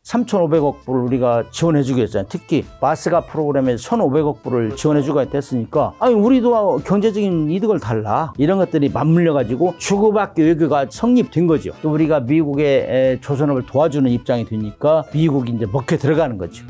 3,500억 불을 우리가 지원해주기로 했잖아요. 특히 마스가 프로그램에 1,500억 불을 지원해주기로 했으니까 아니 우리도 경제적인 이득을 달라. 이런 것들이 맞물려가지고 주고받기 외교가 성립된 거죠. 또 우리가 미국의 조선업을 도와주는 입장이 되니까 미국이 이제 먹혀 들어가는 거죠.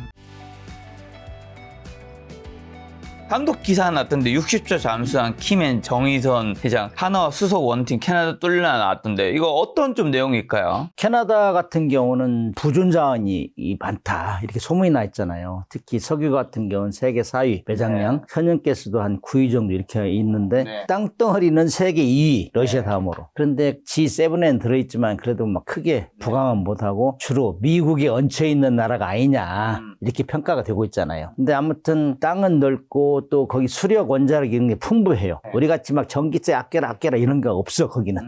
한국 기사 나왔던데 60조 잠수한 키맨 정의선 회장 하나와 수석 원팀 캐나다 뚫려 나왔던데 이거 어떤 좀 내용일까요? 캐나다 같은 경우는 부존 자원이 많다 이렇게 소문이 나 있잖아요. 특히 석유 같은 경우는 세계 4위 매장량, 천연가스도 한 9위 정도 이렇게 있는데 땅덩어리는 세계 2위 러시아 다음으로. 그런데 G7에는 들어있지만 그래도 막 크게 부강은 못하고 주로 미국에 얹혀있는 나라가 아니냐 이렇게 평가가 되고 있잖아요. 근데 아무튼 땅은 넓고 또 거기 수력 원자력 이런 게 풍부해요. 우리 같이 막 전기세 아껴라 이런 거 없어 거기는.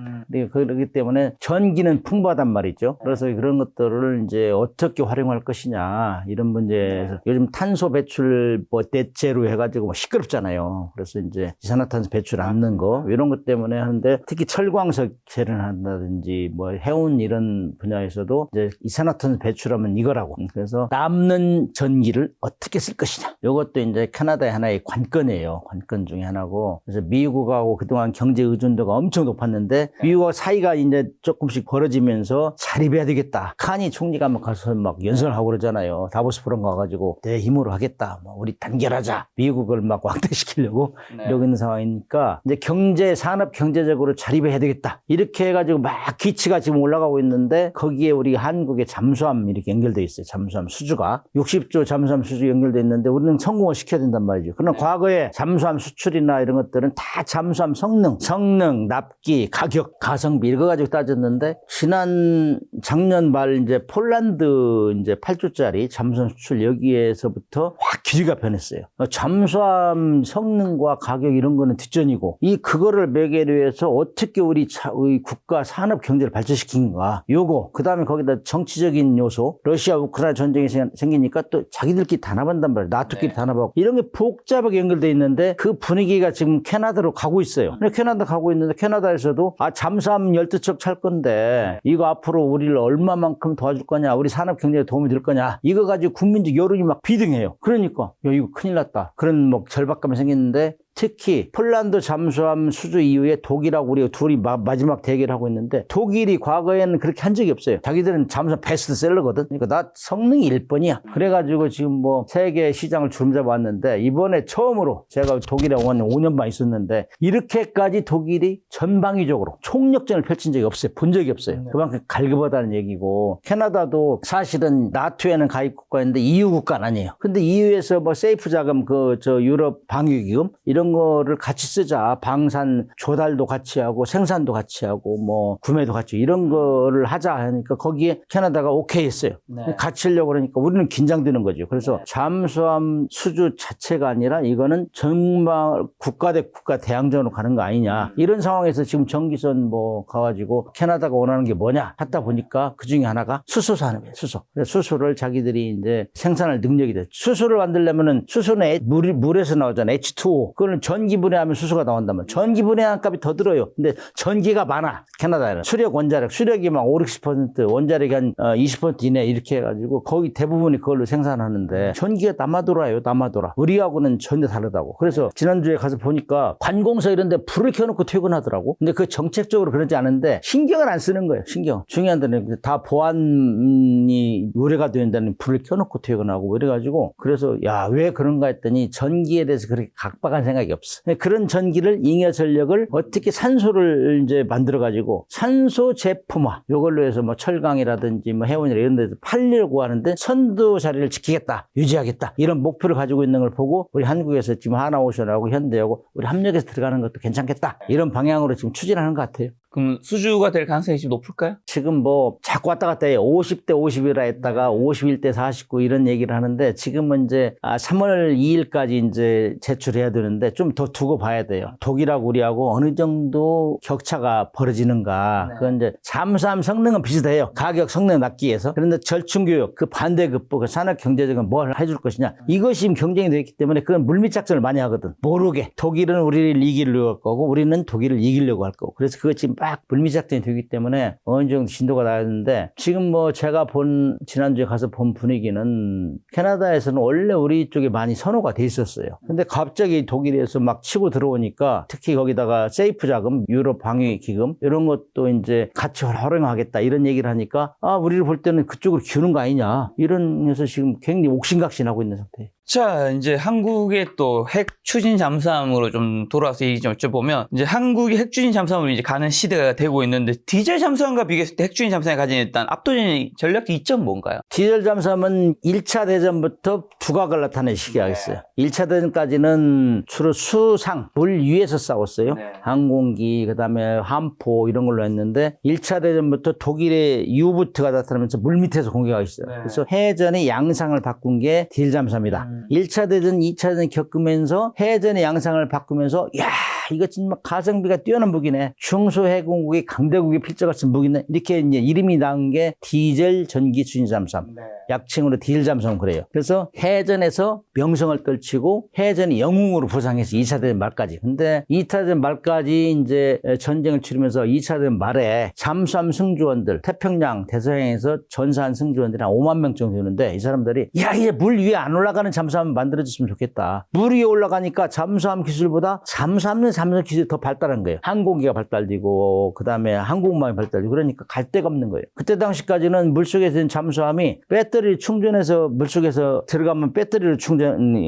그렇기 때문에 전기는 풍부하단 말이죠. 그래서 그런 것들을 이제 어떻게 활용할 것이냐 이런 문제에서 요즘 탄소 배출 뭐 대체로 해가지고 뭐 시끄럽잖아요. 그래서 이제 이산화탄소 배출 않는 거 이런 것 때문에 하는데 특히 철광석체를 한다든지 뭐 해운 이런 분야에서도 이제 이산화탄소 배출하면 이거라고. 그래서 남는 전기를 어떻게 쓸 것이냐. 이것도 이제 캐나다의 하나의 관건이에요. 관건 중에 하나고. 그래서 미국하고 그동안 경제 의존도가 엄청 높았는데 미국과 사이가 이제 조금씩 벌어지면서 자립해야 되겠다. 카니 총리가 막 가서 막 연설하고 그러잖아요. 다보스 포럼 가가지고 내 힘으로 하겠다. 뭐 우리 단결하자. 미국을 막 왕따시키려고 이러고 있는 상황이니까 이제 산업 경제적으로 자립해야 되겠다. 이렇게 해가지고 막 기치가 지금 올라가고 있는데 거기에 우리 한국의 잠수함 이렇게 연결돼 있어요. 잠수함 수주가 60조 잠수함 수주 연결돼 있는데 우리는 성공을 시켜야 된단 말이죠. 그러나 과거에 잠수함 수출이나 이런 것들은 다 잠수함 성능, 납기, 가격, 가성비 이거 가지고 따졌는데 작년 말 이제 폴란드 이제 8조짜리 잠수함 수출 여기에서부터 확 기류가 변했어요. 잠수함 성능과 가격 이런 거는 뒷전이고 그거를 매개로 해서 어떻게 우리 국가 산업 경제를 발전시키는가 요거 그다음에 거기다 정치적인 요소 러시아 우크라이나 전쟁이 생기니까 또 자기들끼리 단합한단 말이에요. 나토끼리 단합하고 이런 게 복잡하게 연결돼 있는데 그 분위기가 지금 캐나다로 가고 있어요. 근데 캐나다 가고 있는데 캐나다에서도 잠수함 12척 찰 건데 이거 앞으로 우리를 얼마만큼 도와줄 거냐 우리 산업 경제에 도움이 될 거냐 이거 가지고 국민적 여론이 막 비등해요. 그러니까 야 이거 큰일 났다. 그런 뭐 절박감이 생기는데 특히 폴란드 잠수함 수주 이후에 독일하고 우리가 둘이 마지막 대결을 하고 있는데 독일이 과거에는 그렇게 한 적이 없어요. 자기들은 잠수함 베스트셀러거든. 그러니까 나 성능이 1번이야. 그래가지고 지금 뭐 세계 시장을 주름잡아 왔는데 이번에 처음으로 제가 독일에 5년 반 있었는데 이렇게까지 독일이 전방위적으로 총력전을 펼친 적이 없어요. 본 적이 없어요. 그만큼 갈급하다는 얘기고 캐나다도 사실은 나토에는 가입 국가인데 EU 국가는 아니에요. 근데 EU에서 뭐 세이프 자금 유럽 방위기금 이런 거를 같이 쓰자. 방산 조달도 같이 하고 생산도 같이 하고 뭐 구매도 같이 이런 거를 하자 하니까 거기에 캐나다가 오케이 했어요. 같이 하려고 그러니까 우리는 긴장되는 거죠. 그래서 잠수함 수주 자체가 아니라 이거는 정말 국가 대 국가 대항전으로 가는 거 아니냐. 이런 상황에서 지금 전기선 뭐 가가지고 캐나다가 원하는 게 뭐냐 하다 보니까 그 중에 하나가 수소 산업이에요. 수소를 자기들이 이제 생산할 능력이 돼. 수소를 만들려면은 수소는 물에서 나오잖아. H2O. 그거는 전기 분해하면 수소가 나온단 말이야. 전기 분해한 값이 더 들어요. 근데 전기가 많아. 캐나다에는. 수력이 막 50-60%, 원자력이 한 20% 이내 이렇게 해가지고 거의 대부분이 그걸로 생산하는데 전기가 남아돌아요. 우리하고는 전혀 다르다고. 그래서 지난주에 가서 보니까 관공서 이런 데 불을 켜놓고 퇴근하더라고. 근데 그 정책적으로 그러지 않은데 신경을 안 쓰는 거예요. 중요한 데는 다 보안이 우려가 된다는 불을 켜놓고 퇴근하고 이래가지고 그래서 야, 왜 그런가 했더니 전기에 대해서 그렇게 각박한 생각이 없어. 그런 전기를 잉여 전력을 어떻게 산소를 이제 만들어가지고 산소 제품화 요걸로 해서 뭐 철강이라든지 뭐 해운이라 이런 데서 팔려고 하는데 선도 자리를 지키겠다, 유지하겠다 이런 목표를 가지고 있는 걸 보고 우리 한국에서 지금 하나오션하고 현대하고 우리 협력해서 들어가는 것도 괜찮겠다 이런 방향으로 지금 추진하는 것 같아요. 그럼 수주가 될 가능성이 좀 높을까요? 지금 뭐 자꾸 왔다 갔다 해요. 50대 50이라 했다가 51대 49 이런 얘기를 하는데 지금은 이제 3월 2일까지 이제 제출해야 되는데 좀 더 두고 봐야 돼요. 독일하고 우리하고 어느 정도 격차가 벌어지는가. 그건 이제 잠수함 성능은 비슷해요. 가격 성능 낮기 위해서. 그런데 절충교육, 그 반대급부, 그 산업 경제적인 뭘 해줄 것이냐. 이것이 지금 경쟁이 되기 때문에 그건 물밑작전을 많이 하거든. 모르게. 독일은 우리를 이기려고 할 거고 우리는 독일을 이기려고 할 거고. 그래서 그거 지금 막 물미작전이 되기 때문에 어느 정도 진도가 나왔는데 지금 뭐 제가 지난주에 가서 본 분위기는 캐나다에서는 원래 우리 쪽에 많이 선호가 돼 있었어요. 근데 갑자기 독일에서 막 치고 들어오니까 특히 거기다가 세이프 자금, 유럽 방위 기금 이런 것도 이제 같이 활용하겠다 이런 얘기를 하니까 우리를 볼 때는 그쪽으로 기우는 거 아니냐 이러면서 지금 굉장히 옥신각신하고 있는 상태예요. 자, 이제 한국의 또 핵 추진 잠수함으로 좀 돌아와서 얘기 좀 여쭤보면, 이제 한국이 핵 추진 잠수함으로 이제 가는 시대가 되고 있는데, 디젤 잠수함과 비교했을 때 핵 추진 잠수함이 가진 일단 압도적인 전략 이점 뭔가요? 디젤 잠수함은 1차 대전부터 두각을 나타낸 시기였어요. 1차 대전까지는 주로 수상, 물 위에서 싸웠어요. 항공기, 그 다음에 함포 이런 걸로 했는데 1차 대전부터 독일의 U부트가 나타나면서 물 밑에서 공격하기 시작했어요. 그래서 해전의 양상을 바꾼 게 디젤 잠수함이다. 1차 대전, 2차 대전 겪으면서 해전의 양상을 바꾸면서 이거 정말 가성비가 뛰어난 무기네. 중소해군국의 강대국의 필적같은 무기네. 이렇게 이제 이름이 나온 게 디젤 전기 추진 잠수함. 약칭으로 디젤 잠수함 그래요. 그래서 해전에서 명성을 떨치고 해전이 영웅으로 부상해서 2차 대전 말까지. 근데 2차 대전 말까지 이제 전쟁을 치르면서 2차 대전 말에 잠수함 승조원들 태평양 대서양에서 전사한 승조원들이 한 5만 명 정도 되는데 이 사람들이 이제 물 위에 안 올라가는 잠수함 만들어줬으면 좋겠다. 물 위에 올라가니까 잠수함 기술보다 잠수함 기술이 더 발달한 거예요. 항공기가 발달되고 그다음에 항공모함이 발달되고 그러니까 갈 데가 없는 거예요. 그때 당시까지는 물속에 있는 잠수함이 배터리를 충전해서 물속에서 들어가면 배터리를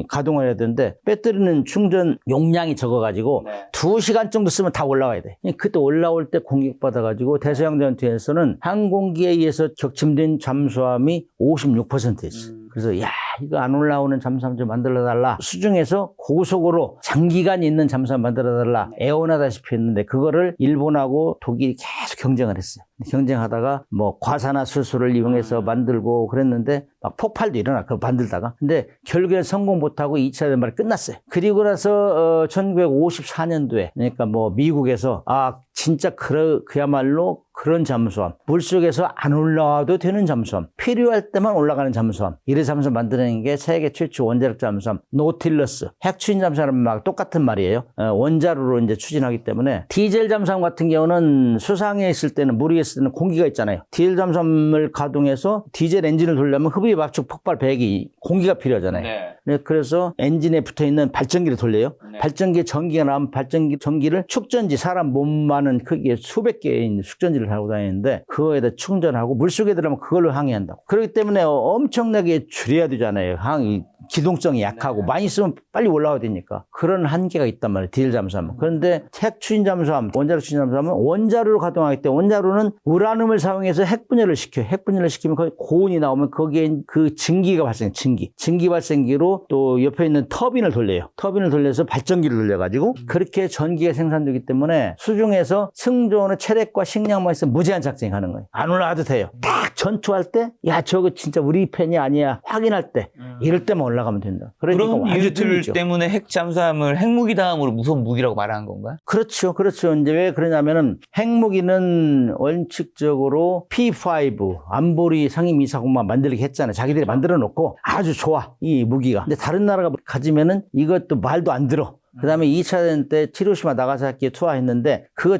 가동을 해야 되는데 배터리는 충전 용량이 적어가지고 2시간 정도 쓰면 다 올라와야 돼. 그때 올라올 때 공격받아가지고 대서양 전투에서는 항공기에 의해서 격침된 잠수함이 56%였어. 그래서 이거 안 올라오는 잠수함 좀 만들어달라. 수중에서 고속으로 장기간 있는 잠수함 만들어달라. 애원하다시피 했는데 그거를 일본하고 독일이 계속 경쟁을 했어요. 경쟁하다가 뭐 과산화수소를 이용해서 만들고 그랬는데 막 폭발도 일어나 그거 만들다가 근데 결국에 성공 못하고 2차 대전 말이 끝났어요. 그리고 나서 1954년도에 그러니까 뭐 미국에서 진짜 그야말로 그런 잠수함 물속에서 안 올라와도 되는 잠수함 필요할 때만 올라가는 잠수함 이래 잠수함 만드는 게 세계 최초 원자력 잠수함 노틸러스 핵 추진 잠수함은 막 똑같은 말이에요. 원자로로 이제 추진하기 때문에 디젤 잠수함 같은 경우는 수상에 있을 때는 물 위에 있을 때는 공기가 있잖아요. 디젤 잠수함을 가동해서 디젤 엔진을 돌려면 흡입 압축 폭발 배기 공기가 필요하잖아요. 네, 그래서 엔진에 붙어있는 발전기를 돌려요. 발전기에 전기가 나오면 전기를 축전지 사람 몸만한 크기의 수백 개의 축전지를 달고 다니는데 그거에다 충전하고 물속에 들어가면 그걸로 항해한다고. 그렇기 때문에 엄청나게 줄여야 되잖아요. 기동성이 약하고 많이 쓰면 빨리 올라와야 되니까 그런 한계가 있단 말이에요. 디젤 잠수함은. 그런데 핵 추진 잠수함, 원자력 추진 잠수함은 원자로로 가동하기 때문에 원자로는 우라늄을 사용해서 핵분열을 시켜요. 핵분열을 시키면 거기 고온이 나오면 거기에 그 증기가 발생해요. 증기 발생기로 또 옆에 있는 터빈을 돌려요. 터빈을 돌려서 발전기를 돌려가지고 그렇게 전기가 생산되기 때문에 수중에서 승조원의 체력과 식량만 있으면 무제한 작전이 가는 거예요. 안 올라가도 돼요. 딱 전투할 때 저거 진짜 우리 편이 아니야 확인할 때 이럴 때만 올라가면 된다. 그러니까 그런 이유들 때문에 핵 잠수함을 핵무기 다음으로 무서운 무기라고 말하는 건가요? 그렇죠. 이제 왜 그러냐면은 핵무기는 원칙적으로 P5 안보리 상임이사국만 만들게 했잖아요. 자기들이 만들어 놓고 아주 좋아 이 무기가. 근데 다른 나라가 가지면은 이것도 말도 안 들어. 그 다음에 2차 대전 때 히로시마 나가사키에 투하했는데 그거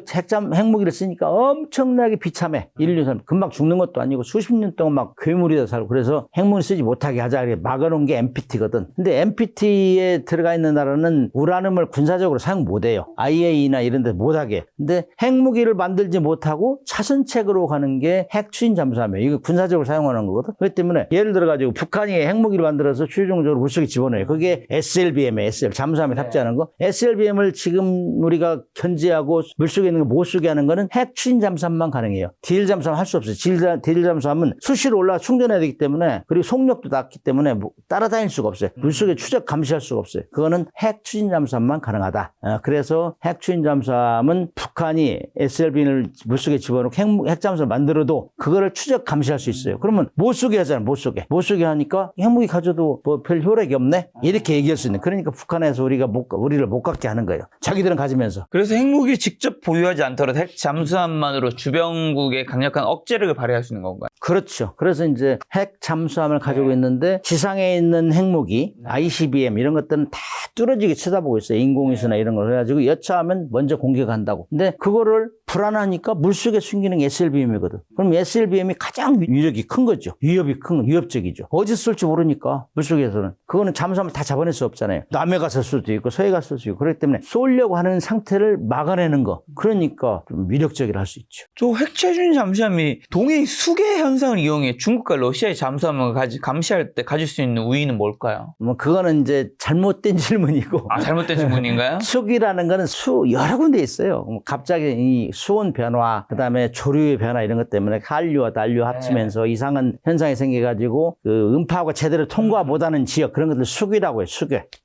핵무기를 쓰니까 엄청나게 비참해. 인류 사람 금방 죽는 것도 아니고 수십 년 동안 막 괴물이다 살고 그래서 핵무기 쓰지 못하게 하자. 그래 막아놓은 게 NPT거든. 근데 NPT에 들어가 있는 나라는 우라늄을 군사적으로 사용 못해요. IAEA나 이런 데 못하게. 근데 핵무기를 만들지 못하고 차선책으로 가는 게 핵 추진 잠수함이에요. 이거 군사적으로 사용하는 거거든. 그렇기 때문에 예를 들어가지고 북한이 핵무기를 만들어서 최종적으로 물속에 집어넣어요. 그게 SLBM에 잠수함에 탑재하는 거. SLBM을 지금 우리가 견제하고 물속에 있는 거 못 쓰게 하는 거는 핵 추진 잠수함만 가능해요. 디젤 잠수함 할 수 없어요. 디젤 잠수함은 수시로 올라가 충전해야 되기 때문에 그리고 속력도 낮기 때문에 따라다닐 수가 없어요. 물속에 추적 감시할 수가 없어요. 그거는 핵 추진 잠수함만 가능하다. 그래서 핵 추진 잠수함은 북한이 SLBM을 물속에 집어넣고 핵 잠수함을 만들어도 그거를 추적 감시할 수 있어요. 그러면 못 쓰게 하잖아요. 못 쓰게 하니까 핵무기 가져도 뭐 별 효력이 없네. 이렇게 얘기할 수 있는. 그러니까 북한에서 우리를 못 갖게 하는 거예요. 자기들은 가지면서. 그래서 핵무기 직접 보유하지 않더라도 핵 잠수함만으로 주변국에 강력한 억제력을 발휘할 수 있는 건가요? 그렇죠. 그래서 이제 핵 잠수함을 가지고 있는데 지상에 있는 핵무기, ICBM 이런 것들은 다 뚫어지게 쳐다보고 있어요. 인공위성이나 이런 걸 해가지고 여차하면 먼저 공격한다고. 근데 그거를 불안하니까 물속에 숨기는 게 SLBM이거든. 그럼 SLBM이 가장 위력이 큰 거죠. 위협적이죠. 어디서 쏠지 모르니까 물속에서는. 그거는 잠수함을 다 잡아낼 수 없잖아요. 남해 갔을 수도 있고 서해 갔을 수도 있고 그렇기 때문에 쏘려고 하는 상태를 막아내는 거. 그러니까 좀 위력적이라 할 수 있죠. 저 핵추진 잠수함이 동해 수계 현상을 이용해 중국과 러시아의 잠수함을 감시할 때 가질 수 있는 우위는 뭘까요? 뭐 그거는 이제 잘못된 질문이고. 아, 잘못된 질문인가요? 수기라는 거는 여러 군데 있어요. 갑자기 이 수온 변화, 그 다음에 조류의 변화 이런 것 때문에 한류와 단류 합치면서 이상한 현상이 생겨가지고 그 음파가 제대로 통과 못하는 지역 그런 것들 수기라고 해요.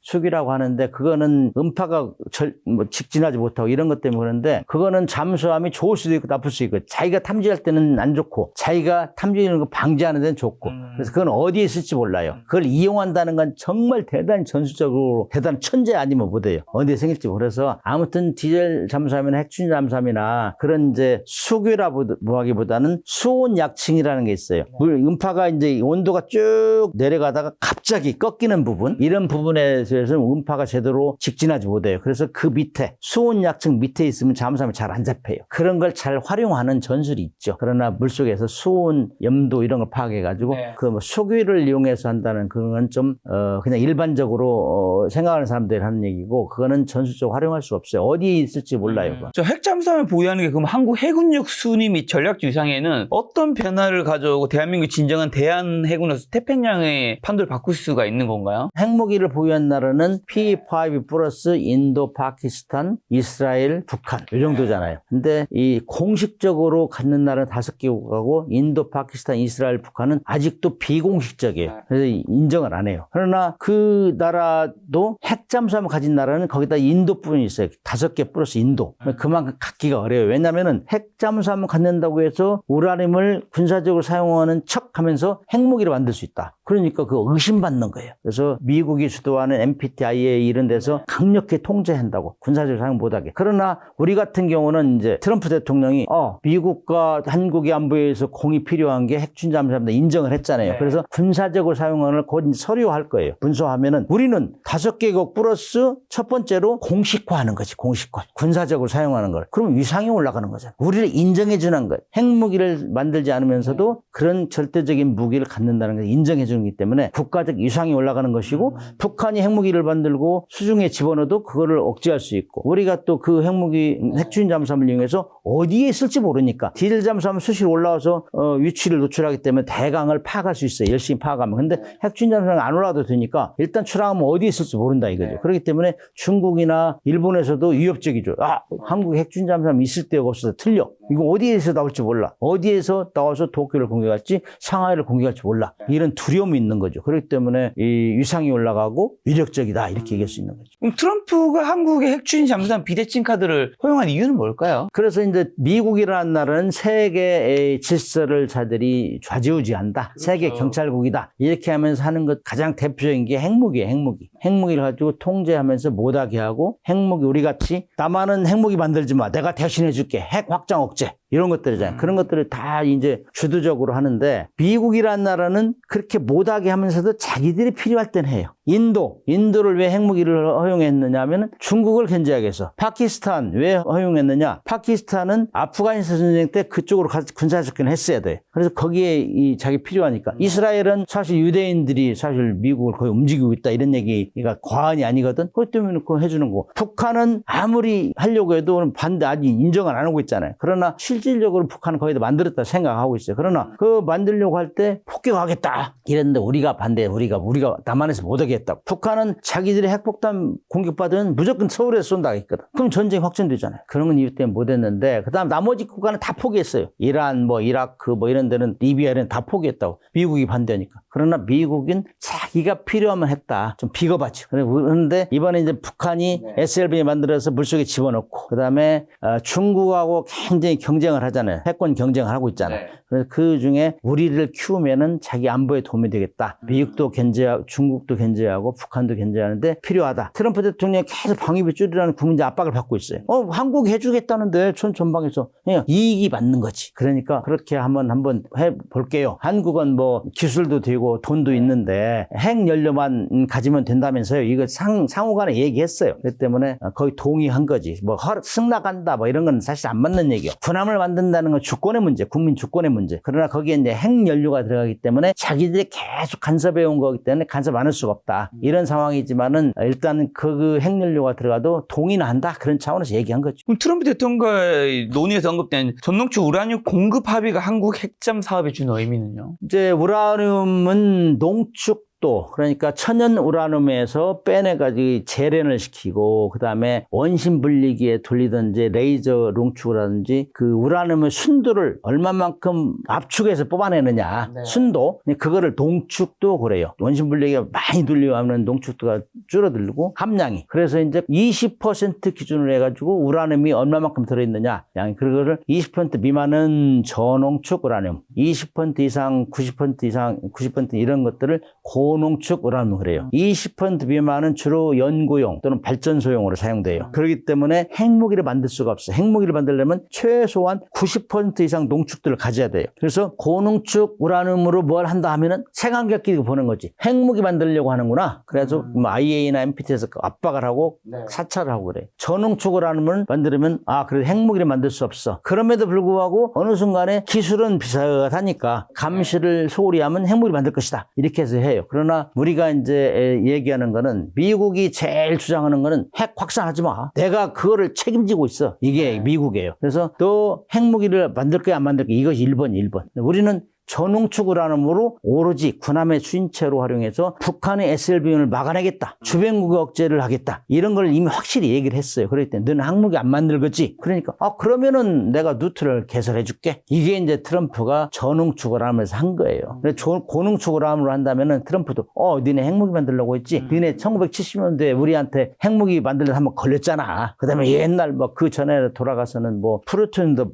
수기라고 하는데 그거는 음파가 직진하지 못하고 이런 것 때문에 그런데 그거는 잠수함이 좋을 수도 있고 나쁠 수도 있고 자기가 탐지할 때는 안 좋고 자기가 탐지하는 거 방지하는 데는 좋고 그래서 그건 어디에 있을지 몰라요. 그걸 이용한다는 건 정말 대단히 전술적으로 대단한 천재 아니면 못해요. 어디에 생길지 모르서 아무튼 디젤 잠수함이나 핵추진 잠수함이나 그런 이제 수교라고 하기보다는 수온 약층이라는 게 있어요. 음파가 이제 온도가 쭉 내려가다가 갑자기 꺾이는 부분 이런 부분에 대해서 음파가 제대로 직진하지 못해요. 그래서 그 밑에 수온 약층 밑에 있으면 잠수함이 잘 안 잡혀요. 그런 걸 잘 활용하는 전술이 있죠. 그러나 물속에서 수온, 염도 이런 걸 파악해가지고 그 뭐 수교를 이용해서 한다는 그건 좀 그냥 일반적으로 생각하는 사람들이 하는 얘기고 그거는 전술적으로 활용할 수 없어요. 어디에 있을지 몰라요. 저 핵잠수함을 보유하는 게 그럼 한국 해군력 순위 및 전략 위상에는 어떤 변화를 가져오고 대한민국 진정한 대한해군에서 태평양의 판도를 바꿀 수가 있는 건가요? 핵무기를 보유한 나라는 P5 플러스 인도, 파키스탄, 이스라엘, 북한 이 정도잖아요. 근데 이 공식적으로 갖는 나라는 5개국하고 인도, 파키스탄, 이스라엘, 북한은 아직도 비공식적이에요. 그래서 인정을 안 해요. 그러나 그 나라도 핵잠수함을 가진 나라는 거기다 인도뿐이 있어요. 5개 플러스 인도. 그만큼 갖기가 어려워요. 왜냐하면 핵잠수함을 갖는다고 해서 우라늄을 군사적으로 사용하는 척하면서 핵무기를 만들 수 있다. 그러니까 그거 의심받는 거예요. 그래서 미국이 주도하는 NPT/IAEA 이런 데서 강력히 통제한다고 군사적으로 사용 못하게. 그러나 우리 같은 경우는 이제 트럼프 대통령이 미국과 한국의 안보에서 공이 필요한 게 핵추진 잠수함이다 인정을 했잖아요. 그래서 군사적으로 사용하는 걸 곧 서류화할 거예요. 문서화하면은 우리는 5개국 플러스 첫 번째로 공식화하는 거지. 공식화. 군사적으로 사용하는 걸. 그럼 위상이 올라가는 거잖아. 우리를 인정해 주는 거예요. 핵무기를 만들지 않으면서도 그런 절대적인 무기를 갖는다는 걸 인정해 주는 거기 때문에 국가적 위상이 올라가는 것이고 북한이 핵무기를 만들고 수중에 집어넣어도 그거를 억제할 수 있고 우리가 또 그 핵무기 핵추진 잠수함을 이용해서 어디에 있을지 모르니까 디젤 잠수함은 수시로 올라와서 위치를 노출하기 때문에 대강을 파악할 수 있어요. 열심히 파악하면. 근데 핵추진 잠수함이 안 올라와도 되니까 일단 출항하면 어디에 있을지 모른다 이거죠. 그렇기 때문에 중국이나 일본에서도 위협적이죠. 한국에 핵추진 잠수함이 있을 데가 없어서 틀려. 이거 어디에서 나올지 몰라. 어디에서 나와서 도쿄를 공격할지 상하이를 공격할지 몰라. 이런 두려움이 있는 거죠. 그렇기 때문에 이 위상이 올라가고 위력적이다 이렇게 얘기할 수 있는 거죠. 그럼 트럼프가 한국의 핵추진 잠수함 비대칭 카드를 허용한 이유는 뭘까요? 그래서 이제 미국이라는 나라는 세계의 질서를 자들이 좌지우지한다. 그렇죠. 세계 경찰국이다. 이렇게 하면서 하는 것 가장 대표적인 게 핵무기예요. 핵무기를 가지고 통제하면서 못하게 하고 핵무기 우리 같이 남한은 핵무기 만들지 마. 내가 대신해 줄게. 핵 확장 억제. 이런 것들이잖아요. 그런 것들을 다 이제 주도적으로 하는데 미국이라는 나라는 그렇게 못하게 하면서도 자기들이 필요할 땐 해요. 인도를 왜 핵무기를 허용했느냐 하면 중국을 견제하기 위해서. 파키스탄 왜 허용했느냐? 파키스탄은 아프가니스탄 전쟁 때 그쪽으로 가서 군사 접근을 했어야 돼. 그래서 거기에 자기 필요하니까. 이스라엘은 사실 유대인들이 사실 미국을 거의 움직이고 있다 이런 얘기가 과언이 아니거든. 그것 때문에 그거 해주는 거고. 북한은 아무리 하려고 해도 반대 아직 인정을 안 하고 있잖아요. 그러나 실질적으로 북한은 거기다 만들었다 생각하고 있어요. 그러나 그 만들려고 할 때 폭격하겠다 이랬는데 우리가 반대 우리가 남한에서 못하게 했다고. 북한은 자기들이 핵폭탄 공격받으면 무조건 서울에서 쏜다 했거든. 그럼 전쟁이 확전되잖아요. 그런 건 이유 때문에 못했는데 그다음 나머지 국가는 다 포기했어요. 이란 이라크 이런 데는 리비아 이런 다 포기했다고. 미국이 반대하니까. 그러나 미국은 자기가 필요하면 했다. 좀 비겁하죠. 그런데 이번에 이제 북한이 SLB 만들어서 물속에 집어넣고 그다음에 중국하고 굉장히 경제 경쟁을 하잖아요. 패권 경쟁을 하고 있잖아요. 네. 그래서 그 중에 우리를 키우면은 자기 안보에 도움이 되겠다. 미국도 견제하고 중국도 견제하고 북한도 견제하는데 필요하다. 트럼프 대통령이 계속 방위비 줄이라는 국민적 압박을 받고 있어요. 한국이 해주겠다는데 전방에서 그냥 이익이 맞는 거지. 그러니까 그렇게 한번 해볼게요. 한국은 뭐 기술도 되고 돈도 있는데 핵 연료만 가지면 된다면서요. 이거 상호간에 얘기했어요. 그렇기 때문에 거의 동의한 거지. 뭐 승낙한다 뭐 이런 건 사실 안 맞는 얘기예요. 군함을 만든다는 건 주권의 문제, 국민 주권의 문제. 그러나 거기에 이제 핵 연료가 들어가기 때문에 자기들이 계속 간섭해 온 거기 때문에 간섭 안 할 수가 없다. 이런 상황이지만은 일단 그 핵 연료가 들어가도 동의는 한다. 그런 차원에서 얘기한 거죠. 그럼 트럼프 대통령과의 논의에서 언급된 전농축 우라늄 공급 합의가 한국 핵잠 사업에 주는 의미는요? 이제 우라늄은 농축도, 그러니까 천연 우라늄에서 빼내가지고 재련을 시키고, 그 다음에 원심 분리기에 돌리던 이제 레이저 농축이라든지 그 우라늄의 순도를 얼마만큼 압축해서 뽑아내느냐. 네. 순도. 그거를 농축도 그래요. 원심 분리기가 많이 돌리면 농축도가 줄어들고 함량이. 그래서 이제 20% 기준으로 해가지고 우라늄이 얼마만큼 들어있느냐. 양이. 그거를 20% 미만은 저농축 우라늄, 20% 이상, 90% 이상, 90% 이런 것들을 고농축 우라늄 그래요. 20% 미만은 주로 연구용 또는 발전소용으로 사용돼요. 그렇기 때문에 핵무기를 만들 수가 없어요. 핵무기를 만들려면 최소한 90% 이상 농축들을 가져야 돼요. 그래서 고농축 우라늄으로 뭘 한다 하면은 색안경 끼고 보는 거지. 핵무기 만들려고 하는구나. 그래서 뭐 IAEA나 NPT에서 압박을 하고 사찰을 하고 그래. 저농축 우라늄을 만들면 그래도 핵무기를 만들 수 없어. 그럼에도 불구하고 어느 순간에 기술은 비슷하니까 감시를 소홀히 하면 핵무기를 만들 것이다. 이렇게 해서 해요. 그러나 우리가 이제 얘기하는 거는 미국이 제일 주장하는 거는 핵 확산하지 마. 내가 그거를 책임지고 있어. 이게 미국이에요. 그래서 또 핵무기를 만들 거야 안 만들 거야 이것이 1번. 우리는 저농축 우라늄으로 오로지 군함의 수인체로 활용해서 북한의 SLBM을 막아내겠다. 주변국의 억제를 하겠다. 이런 걸 이미 확실히 얘기를 했어요. 그럴 때 너는 핵무기 안 만들겠지? 그러니까 그러면은 내가 누트를 개설해 줄게. 이게 이제 트럼프가 저농축 우라늄에서 한 거예요. 고농축 우라늄으로 한다면은 트럼프도 니네 핵무기 만들려고 했지? 니네 1970년대에 우리한테 핵무기 만들려서 한번 걸렸잖아. 그다음에 옛날 뭐 그 전에 돌아가서는 뭐 프루토늄도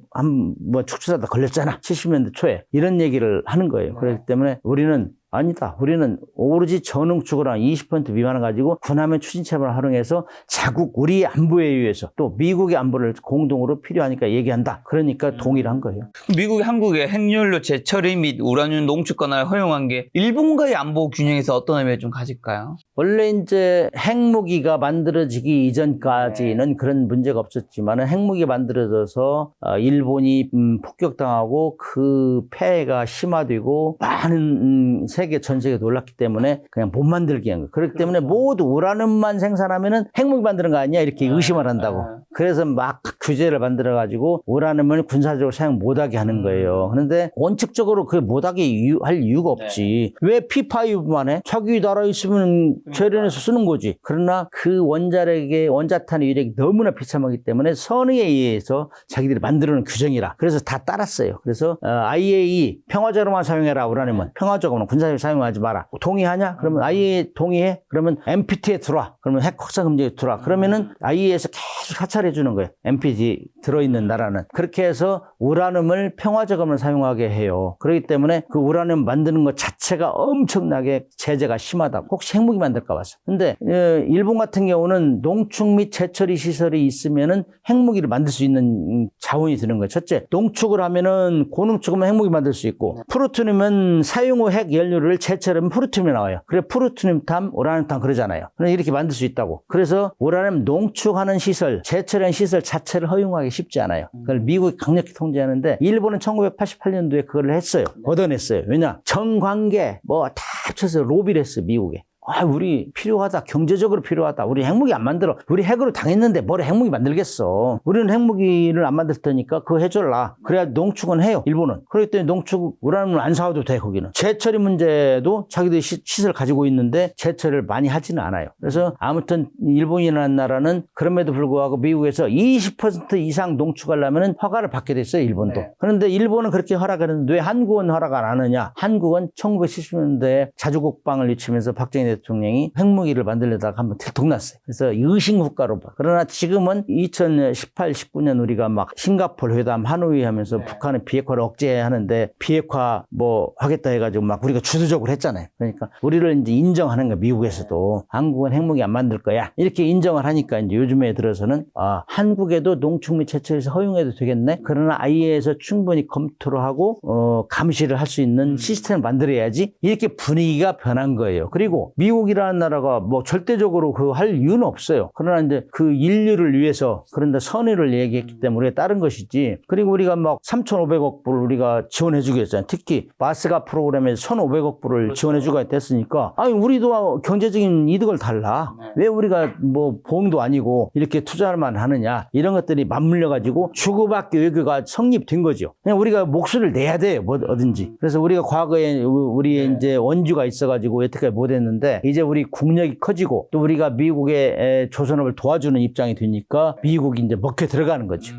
뭐 축출하다 걸렸잖아. 70년대 초에. 이런 얘기를 하는 거예요. 그렇기 때문에 우리는 아니다. 우리는 오로지 저농축으로 20% 미만을 가지고 군함의 추진체를 활용해서 자국 우리 안보에 의해서 또 미국의 안보를 공동으로 필요하니까 얘기한다. 그러니까 동의를 한 거예요. 미국이 한국의 핵연료 재처리 및 우라늄 농축 권한을 허용한 게 일본과의 안보 균형에서 어떤 의미를 좀 가질까요? 원래 이제 핵무기가 만들어지기 이전까지는 그런 문제가 없었지만 핵무기 만들어져서 일본이 폭격당하고 그 폐해가 심화되고 많은 세계 전세계가 놀랐기 때문에 그냥 못 만들게 한 거예요. 그렇기 때문에 모두 우라늄만 생산하면은 핵무기 만드는 거 아니야? 이렇게 의심을 한다고. 그래서 막 규제를 만들어 가지고 우라늄을 군사적으로 사용 못하게 하는 거예요. 그런데 원칙적으로 그 못하게 할 이유가 없지. 왜 P5만 해? 자기 나라에 있으면 재련해서 쓰는 거지. 그러나 그 원자탄의 위력이 너무나 비참하기 때문에 선의에 의해서 자기들이 만들어놓은 규정이라. 그래서 다 따랐어요. 그래서 IAEA 평화적으로만 사용해라. 우라늄은 평화적으로만 군사적으로 사용하지 마라. 동의하냐? 그러면 IAEA 동의해? 그러면 NPT에 들어와. 그러면 핵 확산 금지에 들어와. 그러면은 IAEA에서 계속 사찰해 주는 거예요. NPT 들어있는 나라는. 그렇게 해서 우라늄을 평화적으로만 사용하게 해요. 그렇기 때문에 그 우라늄 만드는 것 자체가 엄청나게 제재가 심하다고. 혹시 핵무기 만들까 봐서. 근데 일본 같은 경우는 농축 및 재처리 시설이 있으면은 핵무기를 만들 수 있는 자원이 드는 거예요. 첫째, 농축을 하면은 고농축하면 핵무기 만들 수 있고, 프루토늄은 사용 후 핵 연료를 재처리하면 프루토늄이 나와요. 그래 프루토늄탄, 우라늄탄 그러잖아요. 이렇게 만들 수 있다고. 그래서 우라늄 농축하는 시설, 재처리하는 시설 자체를 허용하기 쉽지 않아요. 그걸 미국이 강력히 통제하는데 일본은 1988년도에 그걸 했어요. 얻어냈어요. 왜냐? 정관계 뭐 다 합쳐서 로비를 했어요. 미국에. 우리 필요하다. 경제적으로 필요하다. 우리 핵무기 안 만들어. 우리 핵으로 당했는데 뭘 핵무기 만들겠어. 우리는 핵무기를 안 만들 테니까 그거 해줘라. 그래야 농축은 해요. 일본은. 그렇기 때문에 농축 우라늄을 안 사와도 돼. 거기는. 재처리 문제도 자기들이 시설 가지고 있는데 재처리를 많이 하지는 않아요. 그래서 아무튼 일본이라는 나라는 그럼에도 불구하고 미국에서 20% 이상 농축하려면 허가를 받게 됐어요. 일본도. 네. 그런데 일본은 그렇게 허락을 했는데 왜 한국은 허락 안 하느냐. 한국은 1970년대에 자주국방을 외치면서 박정희 대통령이 핵무기를 만들려다가 한번 들통났어요. 그래서 의신국가로 봐. 그러나 지금은 2018, 19년 우리가 막 싱가포르 회담, 하노이 하면서 북한의 비핵화를 억제하는데 비핵화 뭐 하겠다 해가지고 막 우리가 주도적으로 했잖아요. 그러니까 우리를 이제 인정하는 거야. 미국에서도 한국은 핵무기 안 만들 거야. 이렇게 인정을 하니까 이제 요즘에 들어서는 한국에도 농축미 채취에서 허용해도 되겠네. 그러나 IAEA에서 충분히 검토를 하고 감시를 할 수 있는 시스템을 만들어야지. 이렇게 분위기가 변한 거예요. 그리고 미국이라는 나라가 뭐 절대적으로 그거 할 이유는 없어요. 그러나 이제 그 인류를 위해서 그런데 선의를 얘기했기 때문에 따른 것이지. 그리고 우리가 막 3,500억 불을 우리가 지원해주고 했잖아요. 특히 마스가 프로그램에서 1,500억 불을 지원해주고 했으니까 아니 우리도 경제적인 이득을 달라. 왜 우리가 뭐 보험도 아니고 이렇게 투자만 하느냐. 이런 것들이 맞물려가지고 주고받기 외교가 성립된 거죠. 그냥 우리가 목소리를 내야 돼요. 뭐든지. 그래서 우리가 과거에 우리 이제 원주가 있어가지고 여태까지 못했는데 이제 우리 국력이 커지고 또 우리가 미국의 조선업을 도와주는 입장이 되니까 미국이 이제 먹혀 들어가는 거죠.